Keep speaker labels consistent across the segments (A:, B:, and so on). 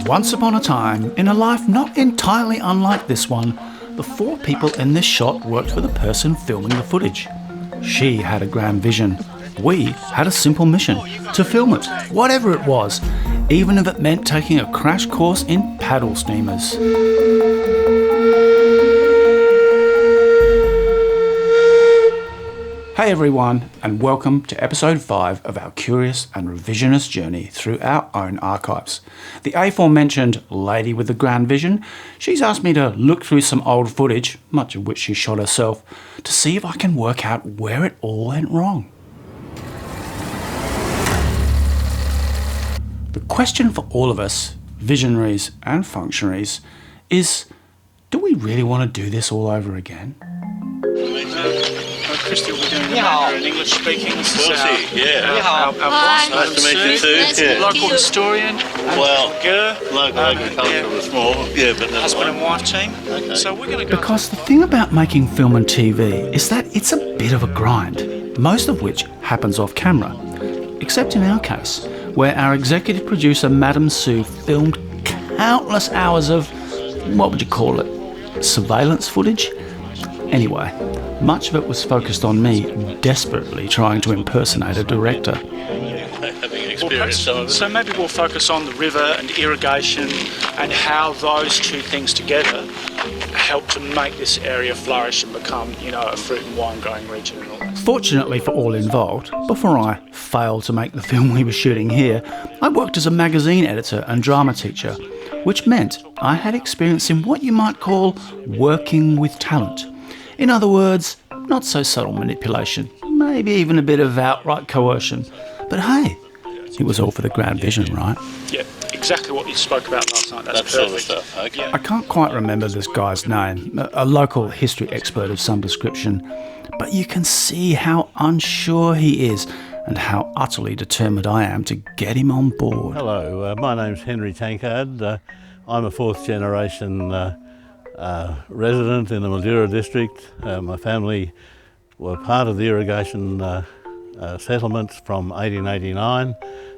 A: Once upon a time, in a life not entirely unlike this one, the four people in this shot worked for the person filming the footage. She had a grand vision. We had a simple mission: to film it, whatever it was, even if it meant taking a crash course in paddle steamers. Hey everyone, and welcome to episode 5 of our curious and revisionist journey through our own archives. The aforementioned lady with the grand vision, she's asked me to look through some old footage, much of which she shot herself, to see if I can work out where it all went wrong. The question for all of us, visionaries and functionaries, is, do we really want to do this all over again?
B: Christy will be doing the Mandarin English speaking. This is our boss.
C: Nice to meet you too.
B: Local historian.
C: Well, local agriculture was more, but never
B: Husband
C: mind.
B: and wife team.
C: Okay.
B: So we're going to go.
A: Because the thing about making film and TV is that it's a bit of a grind, most of which happens off camera. Except in our case, where our executive producer, Madame Sue, filmed countless hours of, what would you call it, surveillance footage? Anyway, much of it was focused on me desperately trying to impersonate a director.
C: Having experienced some of it.
B: So maybe we'll focus on the river and irrigation and how those two things together help to make this area flourish and become, a fruit and wine growing region and all that.
A: Fortunately for all involved, before I failed to make the film we were shooting here, I worked as a magazine editor and drama teacher, which meant I had experience in what you might call working with talent. In other words, not so subtle manipulation, maybe even a bit of outright coercion. But hey, it was all for the grand vision, right?
B: Yeah, exactly what you spoke about last night. That's
C: That sort of
B: perfect.
C: stuff. Okay.
A: I can't quite remember this guy's name, a local history expert of some description, but you can see how unsure he is and how utterly determined I am to get him on board.
D: Hello, my name's Henry Tankard. I'm a fourth generation resident in the Mildura district. My family were part of the irrigation settlements from 1889,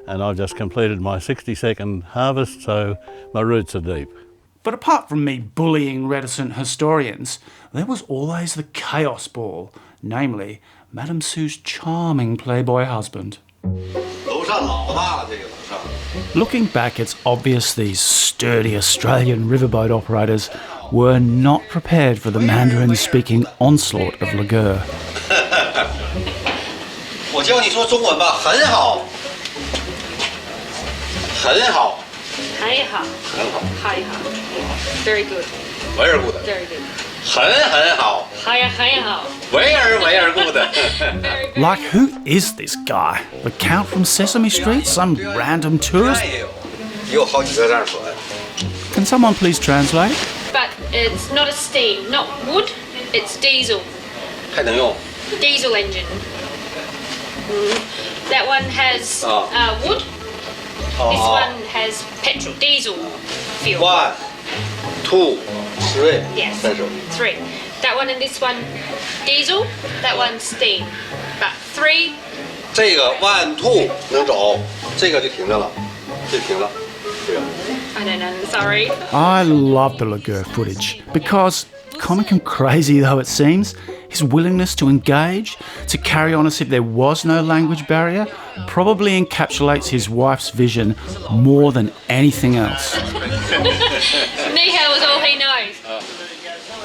D: and I've just completed my 62nd harvest, so my roots are deep.
A: But apart from me bullying reticent historians, there was always the chaos ball, namely Madame Sue's charming playboy husband. Looking back, it's obvious these sturdy Australian riverboat operators were not prepared for the Mandarin-speaking onslaught of Laguerre.
E: 我教你说中文吧，很好，很好，
F: 还好，还好，very good,
E: very good，
F: very good，
E: 很好，
F: 还好
E: very good。
F: ，very very.
A: Like, who is this guy? The Count from Sesame Street? Some random tourist?
E: 也有好几个这样说的。
A: Can someone please translate?
F: But it's not a steam, not wood. It's diesel,
E: 还能用
F: diesel engine. That one has wood. This one has petrol, diesel fuel.
E: ？One, two, three，
F: Yes.
E: 三首。
F: Three. That one and this one, diesel. That one, steam. But three.
E: 这个 one two 能走，这个就停着了，就停了。这个
F: I don't know. Sorry.
A: I love the Laguerre footage because, comic and crazy though it seems, his willingness to engage, to carry on as if there was no language barrier, probably encapsulates his wife's vision more than anything else.
F: Ni hao is all he knows.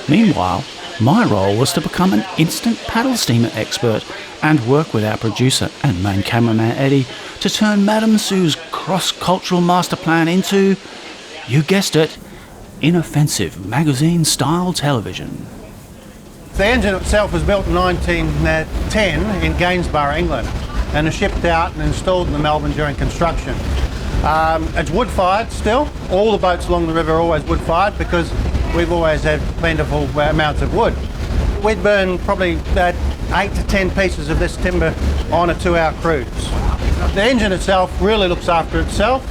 A: Meanwhile, my role was to become an instant paddle steamer expert and work with our producer and main cameraman Eddie to turn Madame Sue's cross-cultural master plan into, you guessed it, inoffensive magazine-style television.
G: The engine itself was built in 1910 in Gainsborough, England, and is shipped out and installed in the Melbourne during construction. It's wood-fired still. All the boats along the river are always wood-fired because we've always had plentiful amounts of wood. We'd burn probably 8 to 10 pieces of this timber on a 2-hour cruise. The engine itself really looks after itself.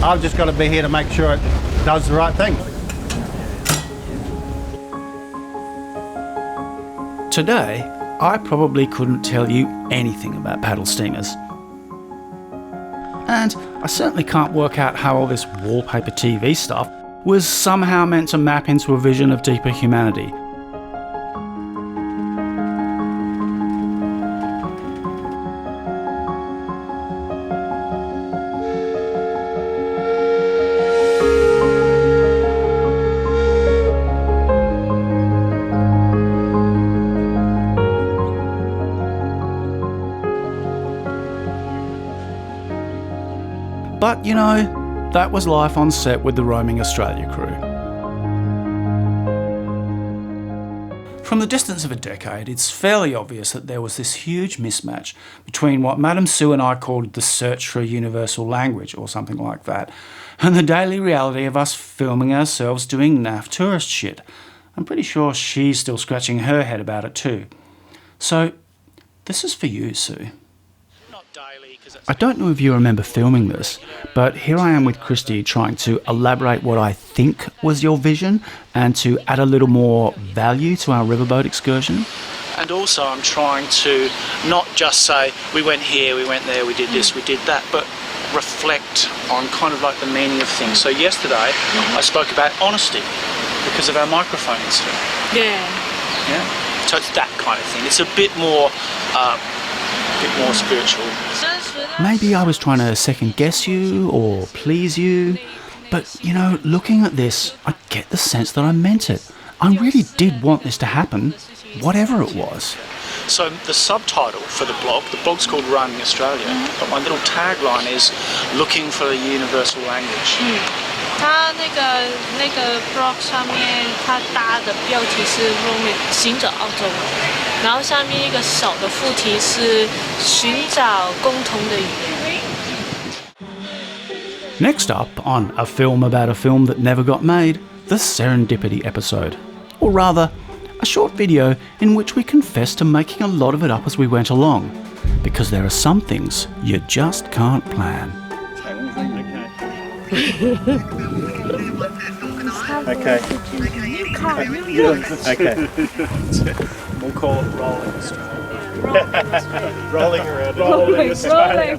G: I've just got to be here to make sure it does the right thing.
A: Today, I probably couldn't tell you anything about paddle steamers. And I certainly can't work out how all this wallpaper TV stuff was somehow meant to map into a vision of deeper humanity. But, you know, that was life on set with the Roaming Australia crew. From the distance of a decade, it's fairly obvious that there was this huge mismatch between what Madame Sue and I called the search for a universal language, or something like that, and the daily reality of us filming ourselves doing naff tourist shit. I'm pretty sure she's still scratching her head about it too. So, this is for you, Sue. I don't know if you remember filming this, but here I am with Christy trying to elaborate what I think was your vision and to add a little more value to our riverboat excursion.
B: And also I'm trying to not just say, we went here, we went there, we did this, we did that, but reflect on kind of like the meaning of things. So yesterday I spoke about honesty because of our microphone incident. Yeah. So it's that kind of thing. It's a bit more spiritual.
A: Maybe I was trying to second guess you or please you, but you know, looking at this, I get the sense that I meant it. I really did want this to happen, whatever it was.
B: So the subtitle for the blog's called Roaming Australia, but my little tagline is looking for a universal language.
H: 它那个 blog 上面，它搭的标题是 Roaming 行走澳洲，然后下面一个小的副题是寻找共同的语言。
A: Next up, on A Film About a Film That Never Got Made, the Serendipity episode. Or rather, a short video in which we confess to making a lot of it up as we went along, because there are some things you just can't plan.
B: Okay. We'll call it Rolling Australia. Rolling around. Rolling Australia.